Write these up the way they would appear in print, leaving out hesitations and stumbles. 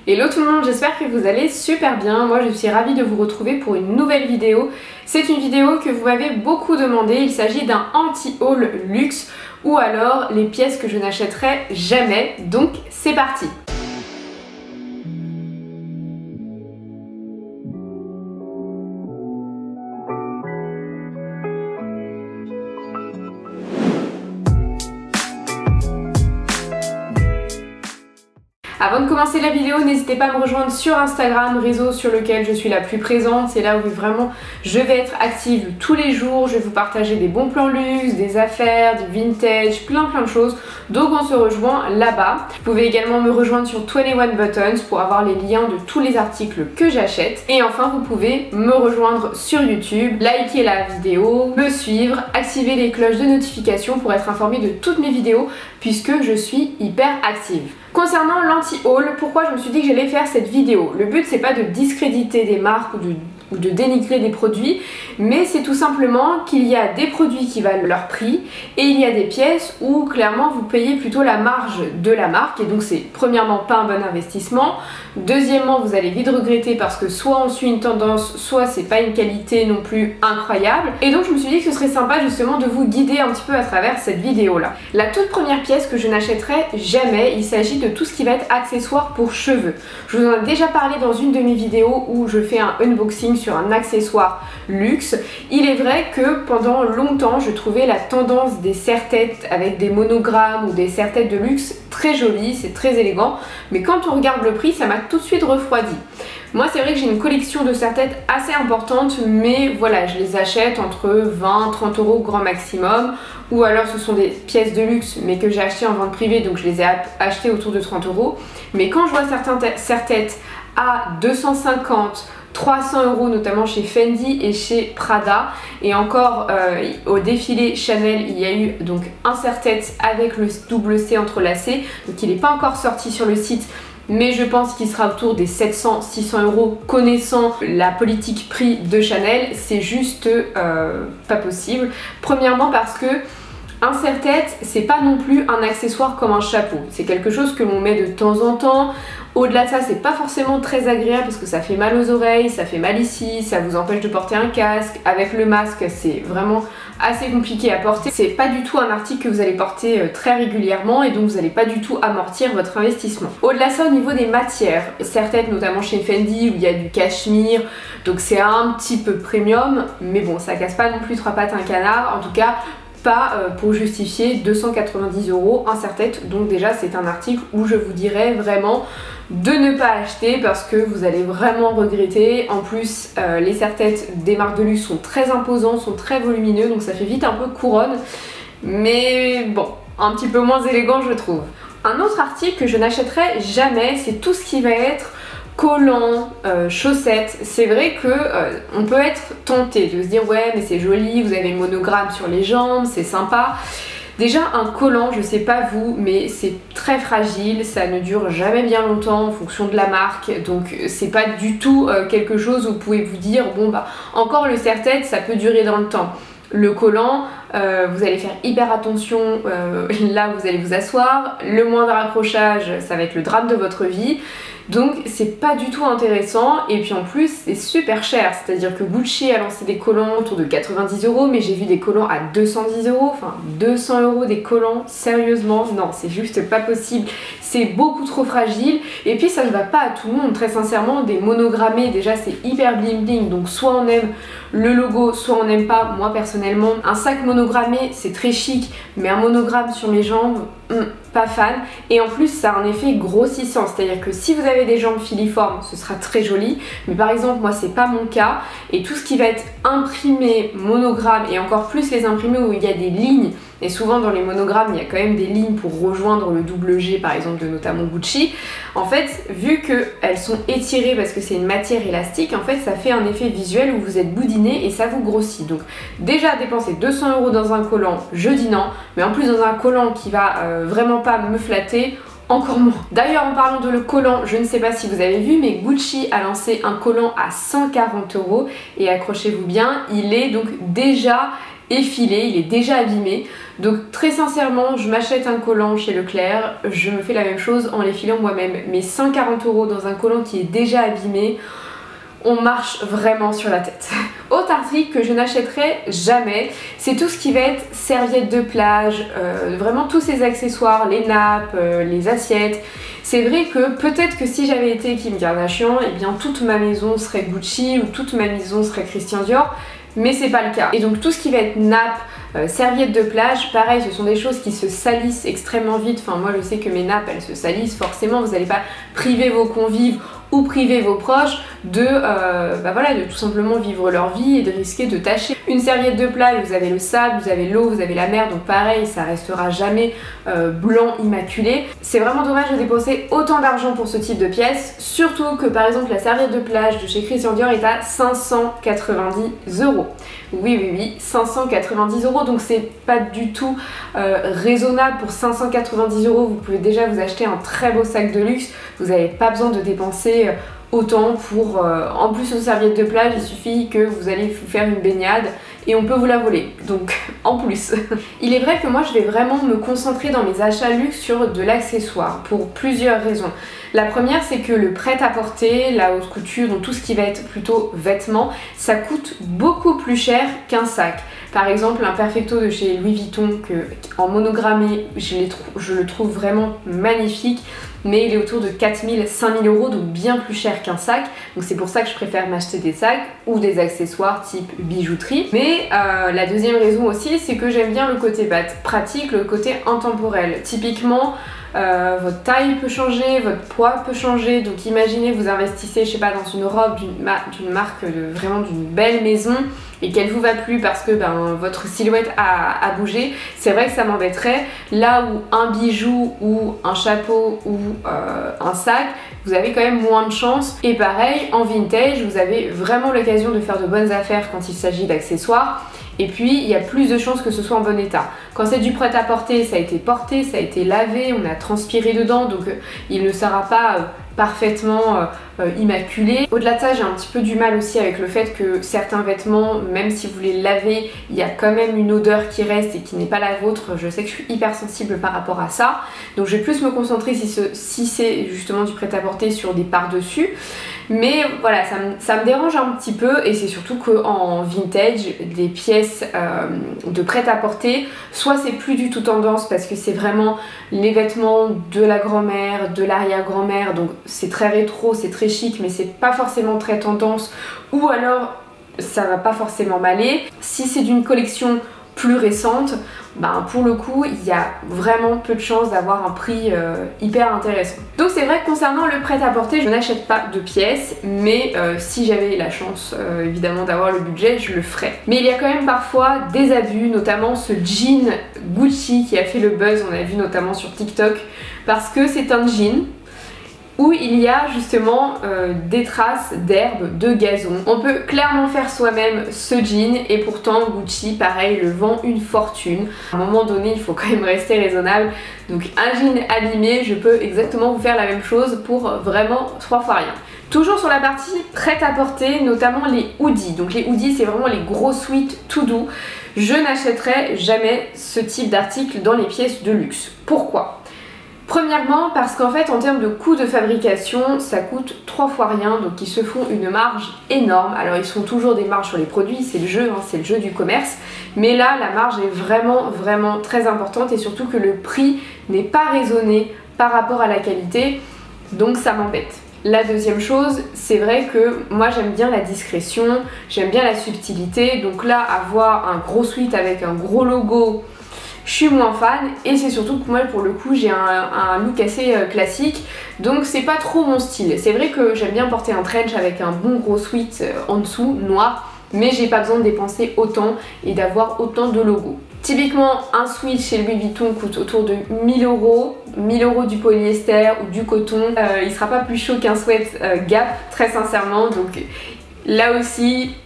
Hello tout le monde, j'espère que vous allez super bien. Moi je suis ravie de vous retrouver pour une nouvelle vidéo. C'est une vidéo que vous m'avez beaucoup demandé. Il s'agit d'un anti-haul luxe ou alors les pièces que je n'achèterai jamais. Donc c'est parti. Avant de commencer la vidéo, n'hésitez pas à me rejoindre sur Instagram, réseau sur lequel je suis la plus présente. C'est là où vraiment je vais être active tous les jours. Je vais vous partager des bons plans luxe, des affaires, du vintage, plein de choses. Donc on se rejoint là-bas. Vous pouvez également me rejoindre sur 21 Buttons pour avoir les liens de tous les articles que j'achète. Et enfin, vous pouvez me rejoindre sur YouTube, liker la vidéo, me suivre, activer les cloches de notification pour être informé de toutes mes vidéos puisque je suis hyper active. Concernant l'anti-haul, pourquoi je me suis dit que j'allais faire cette vidéo? Le but c'est pas de discréditer des marques ou de dénigrer des produits, mais c'est tout simplement qu'il y a des produits qui valent leur prix et il y a des pièces où clairement vous payez plutôt la marge de la marque et donc c'est premièrement pas un bon investissement, deuxièmement vous allez vite regretter parce que soit on suit une tendance, soit c'est pas une qualité non plus incroyable et donc je me suis dit que ce serait sympa justement de vous guider un petit peu à travers cette vidéo là. La toute première pièce que je n'achèterai jamais, il s'agit de tout ce qui va être accessoire pour cheveux. Je vous en ai déjà parlé dans une de mes vidéos où je fais un unboxing sur un accessoire luxe. Il est vrai que pendant longtemps je trouvais la tendance des serre-têtes avec des monogrammes ou des serre-têtes de luxe très jolie, c'est très élégant, mais quand on regarde le prix ça m'a tout de suite refroidi. Moi c'est vrai que j'ai une collection de serre-têtes assez importante, mais voilà, je les achète entre 20-30 euros grand maximum, ou alors ce sont des pièces de luxe mais que j'ai acheté en vente privée, donc je les ai achetées autour de 30 euros. Mais quand je vois certains serre-têtes à 250, 300 euros, notamment chez Fendi et chez Prada, et encore au défilé Chanel il y a eu donc un serre-tête avec le double C entrelacé, donc il n'est pas encore sorti sur le site, mais je pense qu'il sera autour des 700-600 euros. Connaissant la politique prix de Chanel, c'est juste pas possible. Premièrement parce que un serre-tête, c'est pas non plus un accessoire comme un chapeau. C'est quelque chose que l'on met de temps en temps. Au-delà de ça, c'est pas forcément très agréable parce que ça fait mal aux oreilles, ça fait mal ici, ça vous empêche de porter un casque. Avec le masque, c'est vraiment assez compliqué à porter. C'est pas du tout un article que vous allez porter très régulièrement et donc vous n'allez pas du tout amortir votre investissement. Au-delà de ça, au niveau des matières, serre-tête notamment chez Fendi où il y a du cachemire, donc c'est un petit peu premium, mais bon, ça casse pas non plus trois pattes un canard. En tout cas, pas pour justifier 290 euros un serre-tête. Donc déjà c'est un article où je vous dirais vraiment de ne pas acheter parce que vous allez vraiment regretter. En plus les serre-têtes des marques de luxe sont très imposants, sont très volumineux, donc ça fait vite un peu couronne, mais bon, un petit peu moins élégant je trouve. Un autre article que je n'achèterai jamais, c'est tout ce qui va être collants, chaussettes. C'est vrai que on peut être tenté de se dire ouais mais c'est joli, vous avez le monogramme sur les jambes, c'est sympa. Déjà un collant, je sais pas vous, mais c'est très fragile, ça ne dure jamais bien longtemps en fonction de la marque, donc c'est pas du tout quelque chose où vous pouvez vous dire bon bah encore le serre-tête ça peut durer dans le temps. Le collant, vous allez faire hyper attention là où vous allez vous asseoir, le moindre accrochage ça va être le drame de votre vie. Donc c'est pas du tout intéressant et puis en plus c'est super cher, c'est-à-dire que Gucci a lancé des collants autour de 90 euros, mais j'ai vu des collants à 210 euros, enfin 200 euros des collants, sérieusement, non c'est juste pas possible, c'est beaucoup trop fragile et puis ça ne va pas à tout le monde, très sincèrement. Des monogrammés déjà c'est hyper bling bling, donc soit on aime le logo, soit on n'aime pas. Moi personnellement, un sac monogrammé c'est très chic, mais un monogramme sur mes jambes, pas fan. Et en plus ça a un effet grossissant, c'est à dire que si vous avez des jambes filiformes ce sera très joli, mais par exemple moi c'est pas mon cas et tout ce qui va être imprimé monogramme et encore plus les imprimés où il y a des lignes, et souvent dans les monogrammes il y a quand même des lignes pour rejoindre le double G par exemple de notamment Gucci, en fait vu qu'elles sont étirées parce que c'est une matière élastique, en fait ça fait un effet visuel où vous êtes boudiné et ça vous grossit. Donc déjà dépenser 200 euros dans un collant, je dis non, mais en plus dans un collant qui va vraiment pas me flatter, encore moins. D'ailleurs en parlant de le collant, je ne sais pas si vous avez vu, mais Gucci a lancé un collant à 140 euros et accrochez-vous bien, il est donc déjà effilé, il est déjà abîmé. Donc très sincèrement, je m'achète un collant chez Leclerc, je me fais la même chose en l'effilant moi-même. Mais 140 € dans un collant qui est déjà abîmé, on marche vraiment sur la tête. Autre article que je n'achèterai jamais, c'est tout ce qui va être serviettes de plage, vraiment tous ces accessoires, les nappes, les assiettes. C'est vrai que peut-être que si j'avais été Kim Kardashian, eh bien toute ma maison serait Gucci ou toute ma maison serait Christian Dior, mais c'est pas le cas. Et donc tout ce qui va être nappes, serviettes de plage, pareil, ce sont des choses qui se salissent extrêmement vite. Enfin moi je sais que mes nappes elles se salissent, forcément vous n'allez pas priver vos convives ou priver vos proches de, voilà, de tout simplement vivre leur vie et de risquer de tacher. Une serviette de plage, vous avez le sable, vous avez l'eau, vous avez la mer, donc pareil, ça restera jamais blanc immaculé. C'est vraiment dommage de dépenser autant d'argent pour ce type de pièces, surtout que par exemple la serviette de plage de chez Christian Dior est à 590 €. Oui, 590 €, donc c'est pas du tout raisonnable. Pour 590 €, vous pouvez déjà vous acheter un très beau sac de luxe, vous n'avez pas besoin de dépenser autant pour... en plus, une serviette de plage, il suffit que vous allez vous faire une baignade et on peut vous la voler, donc en plus. Il est vrai que moi je vais vraiment me concentrer dans mes achats luxe sur de l'accessoire pour plusieurs raisons. La première, c'est que le prêt-à-porter, la haute couture, donc tout ce qui va être plutôt vêtements, ça coûte beaucoup plus cher qu'un sac. Par exemple, un Perfecto de chez Louis Vuitton en monogrammé, je le trouve vraiment magnifique, mais il est autour de 4 000 à 5 000 €, donc bien plus cher qu'un sac. Donc c'est pour ça que je préfère m'acheter des sacs ou des accessoires type bijouterie. Mais la deuxième raison aussi, c'est que j'aime bien le côté pratique, le côté intemporel. Typiquement, votre taille peut changer, votre poids peut changer, donc imaginez vous investissez, je sais pas, dans une robe d'une marque vraiment d'une belle maison et qu'elle vous va plus parce que votre silhouette a bougé, c'est vrai que ça m'embêterait. Là où un bijou ou un chapeau ou un sac, vous avez quand même moins de chance. Et pareil, en vintage, vous avez vraiment l'occasion de faire de bonnes affaires quand il s'agit d'accessoires. Et puis il y a plus de chances que ce soit en bon état. Quand c'est du prêt-à-porter, ça a été porté, ça a été lavé, on a transpiré dedans, donc il ne sera pas parfaitement immaculé. Au-delà de ça, j'ai un petit peu du mal aussi avec le fait que certains vêtements, même si vous les lavez, il y a quand même une odeur qui reste et qui n'est pas la vôtre. Je sais que je suis hyper sensible par rapport à ça, donc je vais plus me concentrer si c'est justement du prêt-à-porter sur des par-dessus. Mais voilà, ça me dérange un petit peu, et c'est surtout qu'en vintage, des pièces de prêt-à-porter, soit c'est plus du tout tendance parce que c'est vraiment les vêtements de la grand-mère, de l'arrière-grand-mère, donc c'est très rétro, c'est très chic, mais c'est pas forcément très tendance, ou alors ça va pas forcément m'aller. Si c'est d'une collection plus récente, pour le coup il y a vraiment peu de chances d'avoir un prix hyper intéressant. Donc c'est vrai que concernant le prêt-à-porter, je n'achète pas de pièces, mais si j'avais la chance évidemment d'avoir le budget, je le ferais. Mais il y a quand même parfois des abus, notamment ce jean Gucci qui a fait le buzz, on a vu notamment sur TikTok, parce que c'est un jean où il y a justement des traces d'herbe, de gazon. On peut clairement faire soi-même ce jean, et pourtant Gucci, pareil, le vend une fortune. À un moment donné, il faut quand même rester raisonnable. Donc un jean abîmé, je peux exactement vous faire la même chose pour vraiment 3 fois rien. Toujours sur la partie prêt-à-porter, notamment les hoodies. Donc les hoodies, c'est vraiment les gros sweats tout doux. Je n'achèterai jamais ce type d'article dans les pièces de luxe. Pourquoi ? Premièrement parce qu'en fait en termes de coût de fabrication ça coûte 3 fois rien, donc ils se font une marge énorme. Alors ils font toujours des marges sur les produits, c'est le jeu, c'est le jeu du commerce, mais là la marge est vraiment très importante, et surtout que le prix n'est pas raisonné par rapport à la qualité, donc ça m'embête. La deuxième chose, c'est vrai que moi j'aime bien la discrétion, j'aime bien la subtilité, donc là avoir un gros sweat avec un gros logo, je suis moins fan, et c'est surtout que moi pour le coup j'ai un look assez classique, donc c'est pas trop mon style. C'est vrai que j'aime bien porter un trench avec un bon gros sweat en dessous, noir, mais j'ai pas besoin de dépenser autant et d'avoir autant de logos. Typiquement un sweat chez Louis Vuitton coûte autour de 1 000 €, 1 000 € du polyester ou du coton, il sera pas plus chaud qu'un sweat Gap, très sincèrement, donc là aussi...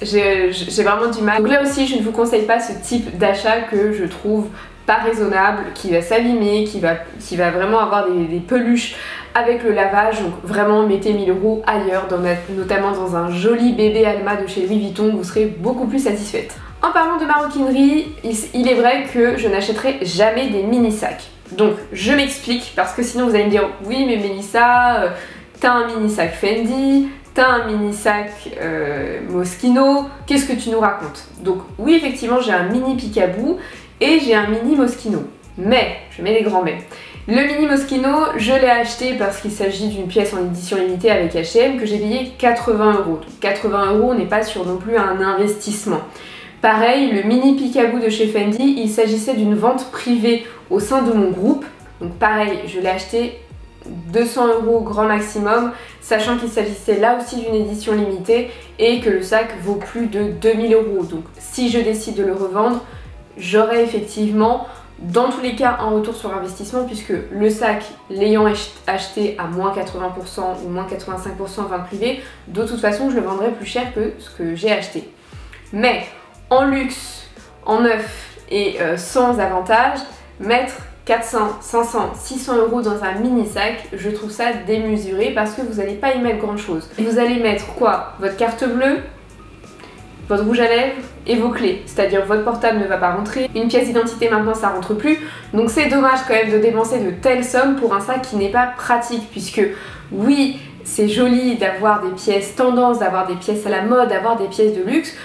j'ai vraiment du mal. Donc là aussi je ne vous conseille pas ce type d'achat que je trouve pas raisonnable, qui va s'abîmer, qui va vraiment avoir des peluches avec le lavage. Donc vraiment mettez 1 000 € ailleurs, notamment dans un joli bébé Alma de chez Louis Vuitton, vous serez beaucoup plus satisfaite. En parlant de maroquinerie, il est vrai que je n'achèterai jamais des mini sacs. Donc je m'explique parce que sinon vous allez me dire oui mais Mélissa, t'as un mini sac Fendi, t'as un mini sac Moschino, qu'est-ce que tu nous racontes? Donc oui effectivement j'ai un mini Picaboo et j'ai un mini Moschino. Mais, je mets les grands mais. Le mini Moschino, je l'ai acheté parce qu'il s'agit d'une pièce en édition limitée avec H&M que j'ai payé 80 €. Donc 80 €, on n'est pas sur non plus un investissement. Pareil, le mini Picaboo de chez Fendi, il s'agissait d'une vente privée au sein de mon groupe. Donc pareil, je l'ai acheté 200 € grand maximum, sachant qu'il s'agissait là aussi d'une édition limitée et que le sac vaut plus de 2000 €. Donc si je décide de le revendre, j'aurai effectivement dans tous les cas un retour sur investissement puisque le sac, l'ayant acheté à moins 80% ou moins 85% en vente privée, de toute façon je le vendrai plus cher que ce que j'ai acheté. Mais en luxe, en neuf et sans avantage, mettre 400, 500, 600 € dans un mini sac, je trouve ça démesuré parce que vous n'allez pas y mettre grand chose. Vous allez mettre quoi? Votre carte bleue, votre rouge à lèvres et vos clés, c'est-à-dire votre portable ne va pas rentrer, une pièce d'identité maintenant ça rentre plus, donc c'est dommage quand même de dépenser de telles sommes pour un sac qui n'est pas pratique puisque oui c'est joli d'avoir des pièces tendance, d'avoir des pièces à la mode, d'avoir des pièces de luxe,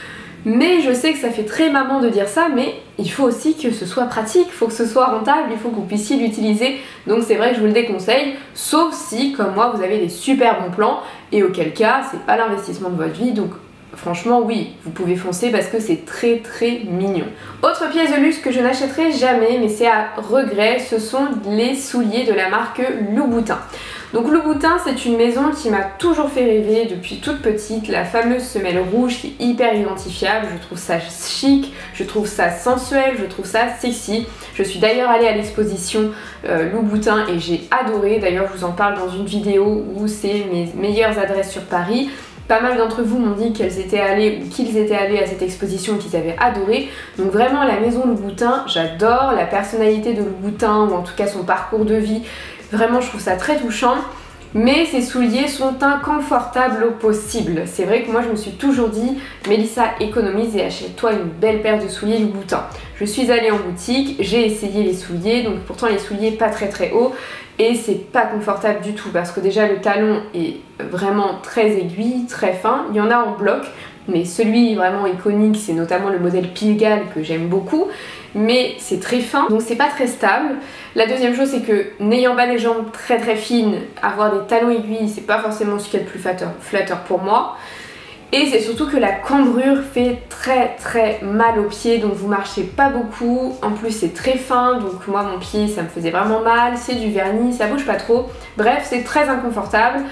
mais je sais que ça fait très maman de dire ça, mais il faut aussi que ce soit pratique, il faut que ce soit rentable, il faut que vous puissiez l'utiliser, donc c'est vrai que je vous le déconseille, sauf si comme moi vous avez des super bons plans et auquel cas c'est pas l'investissement de votre vie, donc franchement oui, vous pouvez foncer parce que c'est très très mignon. Autre pièce de luxe que je n'achèterai jamais, mais c'est à regret, ce sont les souliers de la marque Louboutin. Donc Louboutin c'est une maison qui m'a toujours fait rêver depuis toute petite, la fameuse semelle rouge qui est hyper identifiable, je trouve ça chic, je trouve ça sensuel, je trouve ça sexy. Je suis d'ailleurs allée à l'exposition Louboutin et j'ai adoré, d'ailleurs je vous en parle dans une vidéo où c'est mes meilleures adresses sur Paris. Pas mal d'entre vous m'ont dit qu'elles étaient allées ou qu'ils étaient allés à cette exposition et qu'ils avaient adoré. Donc vraiment la maison Louboutin, j'adore la personnalité de Louboutin ou en tout cas son parcours de vie. Vraiment je trouve ça très touchant. Mais ces souliers sont inconfortables au possible. C'est vrai que moi je me suis toujours dit Mélissa économise et achète-toi une belle paire de souliers Louboutin. Je suis allée en boutique, j'ai essayé les souliers, donc pourtant les souliers pas très hauts et c'est pas confortable du tout parce que déjà le talon est vraiment très aiguille, très fin. Il y en a en bloc, mais celui vraiment iconique c'est notamment le modèle Pigalle que j'aime beaucoup, mais c'est très fin donc c'est pas très stable. La deuxième chose c'est que n'ayant pas les jambes très fines, avoir des talons aiguilles c'est pas forcément ce qui est le plus flatteur pour moi. Et c'est surtout que la cambrure fait très mal aux pieds, donc vous marchez pas beaucoup, en plus c'est très fin, donc moi mon pied ça me faisait vraiment mal, c'est du vernis, ça bouge pas trop, bref c'est très inconfortable.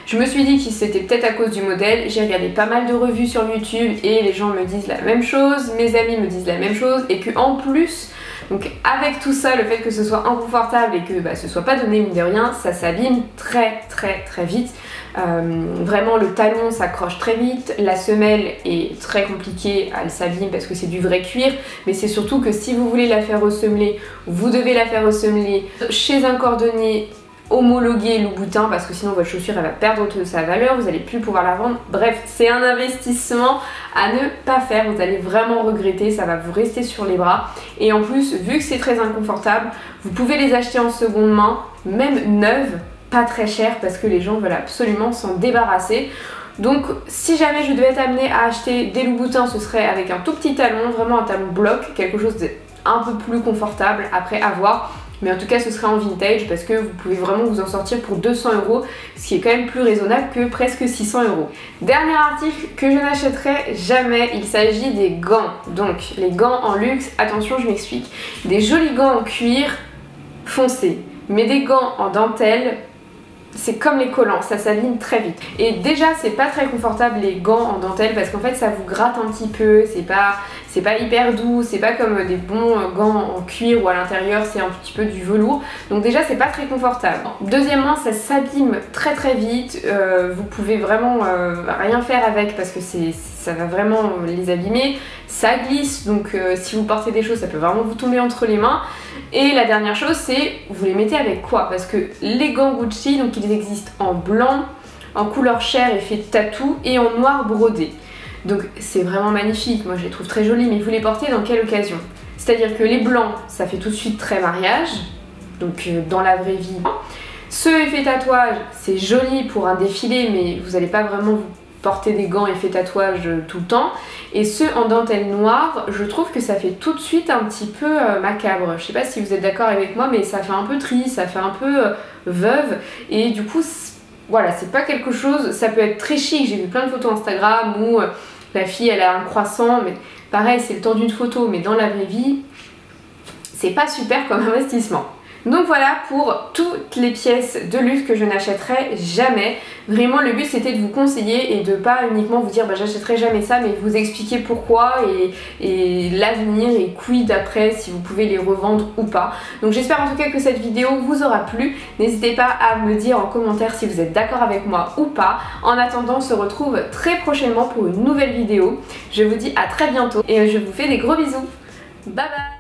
Je me suis dit que c'était peut-être à cause du modèle, j'ai regardé pas mal de revues sur YouTube et les gens me disent la même chose, mes amis me disent la même chose et que en plus, donc avec tout ça, le fait que ce soit inconfortable et que ce soit pas donné mine de rien, ça s'abîme très vite. Vraiment le talon s'accroche très vite, la semelle est très compliquée, elle s'abîme parce que c'est du vrai cuir, mais c'est surtout que si vous voulez la faire ressemeler, vous devez la faire ressemeler chez un cordonnier homologué Louboutin parce que sinon votre chaussure elle va perdre de sa valeur, vous n'allez plus pouvoir la vendre. Bref, c'est un investissement à ne pas faire, vous allez vraiment regretter, ça va vous rester sur les bras et en plus vu que c'est très inconfortable, vous pouvez les acheter en seconde main, même neuves, pas très cher parce que les gens veulent absolument s'en débarrasser. Donc si jamais je devais être amenée à acheter des Louboutins, ce serait avec un tout petit talon, vraiment un talon bloc, quelque chose d'un peu plus confortable après avoir. Mais en tout cas ce serait en vintage parce que vous pouvez vraiment vous en sortir pour 200 €, ce qui est quand même plus raisonnable que presque 600 €. Dernier article que je n'achèterai jamais, il s'agit des gants. Donc les gants en luxe, attention je m'explique. Des jolis gants en cuir foncé, mais des gants en dentelle, c'est comme les collants, ça s'aligne très vite. Et déjà c'est pas très confortable les gants en dentelle parce qu'en fait ça vous gratte un petit peu, c'est pas hyper doux, c'est pas comme des bons gants en cuir où à l'intérieur c'est un petit peu du velours. Donc déjà c'est pas très confortable. Deuxièmement ça s'abîme très vite, vous pouvez vraiment rien faire avec parce que ça va vraiment les abîmer. Ça glisse donc si vous portez des choses ça peut vraiment vous tomber entre les mains. Et la dernière chose c'est vous les mettez avec quoi? Parce que les gants Gucci donc ils existent en blanc, en couleur chair effet tatou et en noir brodé. Donc c'est vraiment magnifique, moi je les trouve très jolis, mais vous les portez dans quelle occasion? C'est-à-dire que les blancs, ça fait tout de suite très mariage, donc dans la vraie vie. Ceux effets tatouage, c'est joli pour un défilé, mais vous n'allez pas vraiment vous porter des gants effets tatouage tout le temps. Et ceux en dentelle noire, je trouve que ça fait tout de suite un petit peu macabre. Je sais pas si vous êtes d'accord avec moi, mais ça fait un peu triste, ça fait un peu veuve. Et du coup, voilà, c'est pas quelque chose, ça peut être très chic. J'ai vu plein de photos Instagram où la fille elle a un croissant, mais pareil, c'est le temps d'une photo, mais dans la vraie vie, c'est pas super comme investissement. Donc voilà pour toutes les pièces de luxe que je n'achèterai jamais. Vraiment le but c'était de vous conseiller et de pas uniquement vous dire bah, j'achèterai jamais ça, mais vous expliquer pourquoi et l'avenir et quid après si vous pouvez les revendre ou pas. Donc j'espère en tout cas que cette vidéo vous aura plu. N'hésitez pas à me dire en commentaire si vous êtes d'accord avec moi ou pas. En attendant on se retrouve très prochainement pour une nouvelle vidéo. Je vous dis à très bientôt et je vous fais des gros bisous. Bye bye.